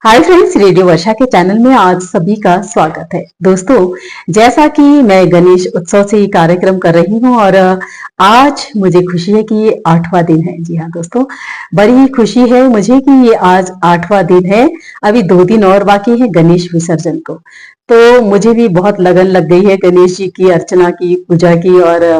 Hi friends, radio वर्षा के channel में आज सभी का स्वागत है। दोस्तों, जैसा कि मैं गणेश उत्सव से ये कार्यक्रम कर रही हूँ और आज मुझे खुशी है कि ये 8वां दिन है। जी हाँ दोस्तों, बड़ी ही खुशी है मुझे कि ये आज 8वां दिन है। अभी 2 दिन और बाकी है गणेश विसर्जन को। तो मुझे भी बहुत लगन लग गई है गणेश जी की अर्चना की, पूजा की और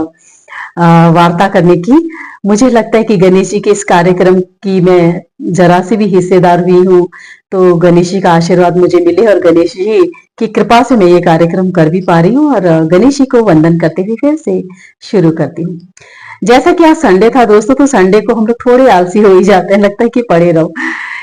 वार्ता करने की। मुझे लगता है कि गणेश जी के इस कार्यक्रम की मैं जरा सी भी हिस्सेदार हुई हूँ, तो गणेश जी का आशीर्वाद मुझे मिले और गणेश जी की कृपा से मैं ये कार्यक्रम कर भी पा रही हूँ और गणेश जी को वंदन करते हुए फिर से शुरू करती हूँ। जैसा कि आज संडे था दोस्तों, तो संडे को हम लोग थोड़े आलसी हो ही जाते हैं, लगता है कि पड़े रहो।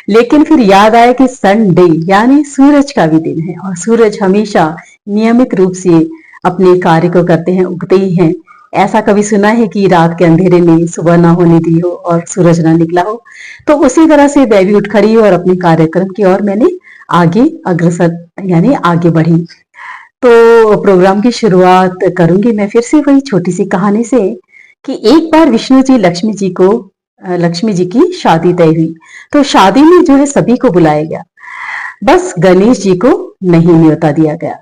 लेकिन फिर याद आया कि संडे यानी सूरज का भी दिन है और सूरज हमेशा नियमित रूप से अपने कार्य को करते हैं, उगते ही हैं। ऐसा कभी सुना है कि रात के अंधेरे में सुबह ना होने दी हो और सूरज ना निकला हो? तो उसी तरह से मैं भी उठ खड़ी और अपने कार्यक्रम की ओर मैंने आगे अग्रसर यानी आगे बढ़ी। तो प्रोग्राम की शुरुआत करूंगी मैं फिर से वही छोटी सी कहानी से कि एक बार विष्णु जी लक्ष्मी जी की शादी तय हुई। तो शादी में जो है सभी को बुलाया गया, बस गणेश जी को नहीं न्योता दिया गया।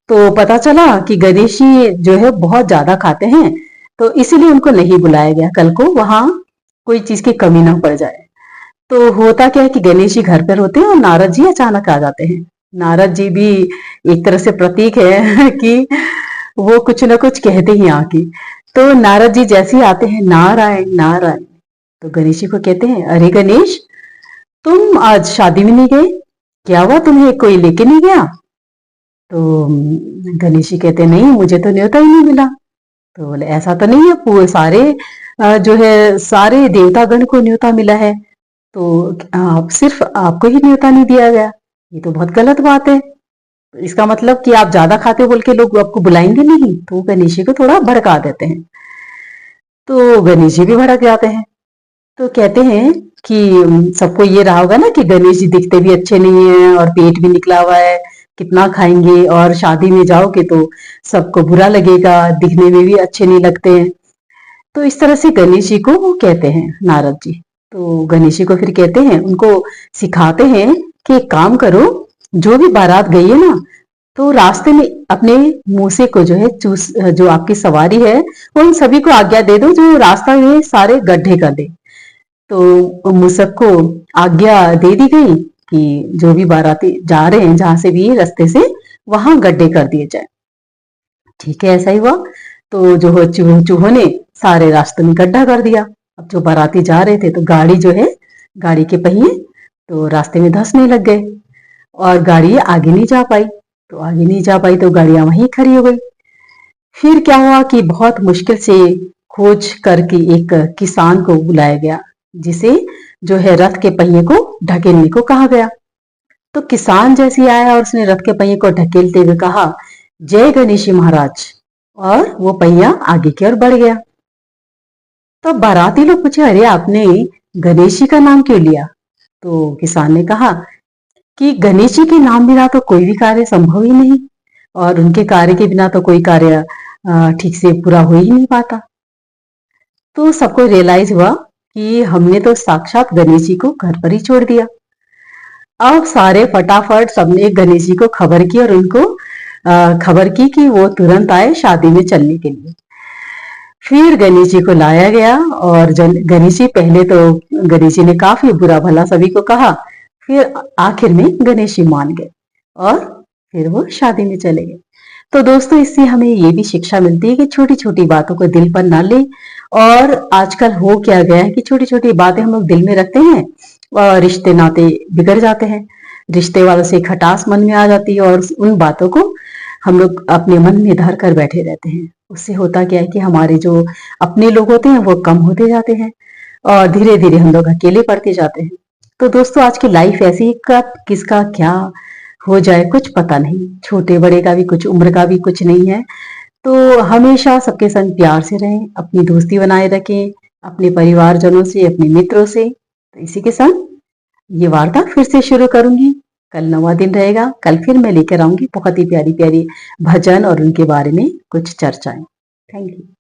तो पता चला कि गणेश जी जो है बहुत ज्यादा खाते हैं, तो इसीलिए उनको नहीं बुलाया गया। कल को वहां कोई चीज की कमी ना पड़ जाए। तो होता क्या है कि गणेश जी घर पर होते हैं और नारद जी अचानक आ जाते हैं। नारद जी भी एक तरह से प्रतीक है कि वो कुछ ना कुछ कहते ही आके। तो नारद जी जैसे ही आते हैं, नारायण नारायण, तो गणेश जी को कहते हैं, अरे गणेश, तुम आज शादी में नहीं गए? क्या हुआ, तुम्हें कोई लेके नहीं गया? तो गणेश जी कहते, नहीं मुझे तो न्योता ही नहीं मिला। तो बोले ऐसा तो नहीं है, पूरे सारे जो है सारे देवतागण को न्योता मिला है, तो आप सिर्फ आपको ही न्योता नहीं दिया गया। ये तो बहुत गलत बात है। इसका मतलब कि आप ज्यादा खाते हो बोल के लोग आपको बुलाएंगे नहीं। तो गणेश जी को थोड़ा भड़का देते हैं। तो गणेश जी भी भड़क जाते हैं। तो कहते हैं कि सबको ये रहा होगा ना कि गणेश जी दिखते भी अच्छे नहीं है और पेट भी निकला हुआ है, कितना खाएंगे, और शादी में जाओगे तो सबको बुरा लगेगा, दिखने में भी अच्छे नहीं लगते हैं। तो इस तरह से गणेश जी को वो कहते हैं नारद जी। तो गणेश जी को फिर कहते हैं, उनको सिखाते हैं कि एक काम करो, जो भी बारात गई है ना, तो रास्ते में अपने मूसे को जो है चूस जो आपकी सवारी है उन सभी को आज्ञा दे दो, जो रास्ता ये सारे गड्ढे कर दे। तो मूसक को आज्ञा दे दी गई कि जो भी बाराती जा रहे हैं जहां से भी रास्ते से, वहां गड्ढे कर दिए जाए। ठीक है, ऐसा ही हुआ। तो जो चूहों ने सारे रास्ते में गड्ढा कर दिया। अब जो बाराती जा रहे थे तो गाड़ी जो है, गाड़ी के पहिए तो रास्ते में धंसने लग गए और गाड़ी आगे नहीं जा पाई। तो आगे नहीं जा पाई तो गाड़ियां वहीं खड़ी हो गई। फिर क्या हुआ कि बहुत मुश्किल से खोज करके एक किसान को बुलाया गया, जिसे जो है रथ के पहिए को ढकेलने को कहा गया। तो किसान जैसे ही आया और उसने रथ के पहिए को ढकेलते हुए कहा, जय गणेश महाराज, और वो पहिया आगे की ओर बढ़ गया। तो बाराती लोग पूछे, अरे आपने गणेश जी का नाम क्यों लिया? तो किसान ने कहा कि गणेश जी के नाम बिना तो कोई भी कार्य संभव ही नहीं, और उनके कार्य के बिना तो कोई कार्य ठीक से पूरा हो ही नहीं पाता। तो सबको रियलाइज हुआ कि हमने तो साक्षात गणेश जी को घर पर ही छोड़ दिया। अब सारे फटाफट सबने गणेश जी को खबर की और उनको खबर की कि वो तुरंत आए शादी में चलने के लिए। फिर गणेश जी को लाया गया और गणेश जी पहले तो गणेश जी ने काफी बुरा भला सभी को कहा, फिर आखिर में गणेश जी मान गए और फिर वो शादी में चले गए। तो दोस्तों, इससे हमें ये भी शिक्षा मिलती है कि छोटी छोटी बातों को दिल पर ना ले। और आजकल हो क्या गया है कि छोटी छोटी बातें हम लोग दिल में रखते हैं और रिश्ते नाते बिगड़ जाते हैं। रिश्ते वालों से खटास मन में आ जाती है और उन बातों को हम लोग अपने मन में धर कर बैठे रहते हैं। उससे होता क्या है कि हमारे जो अपने लोग होते हैं वो कम होते जाते हैं और धीरे धीरे हम लोग अकेले पड़ते जाते हैं। तो दोस्तों, आज की लाइफ ऐसी, कब किसका क्या हो जाए कुछ पता नहीं, छोटे बड़े का भी कुछ, उम्र का भी कुछ नहीं है। तो हमेशा सबके संग प्यार से रहें, अपनी दोस्ती बनाए रखें, अपने परिवारजनों से, अपने मित्रों से। तो इसी के संग ये वार्ता फिर से शुरू करूंगी। कल नवा दिन रहेगा, कल फिर मैं लेकर आऊंगी बहुत ही प्यारी प्यारी भजन और उनके बारे में कुछ चर्चाएं। Thank you.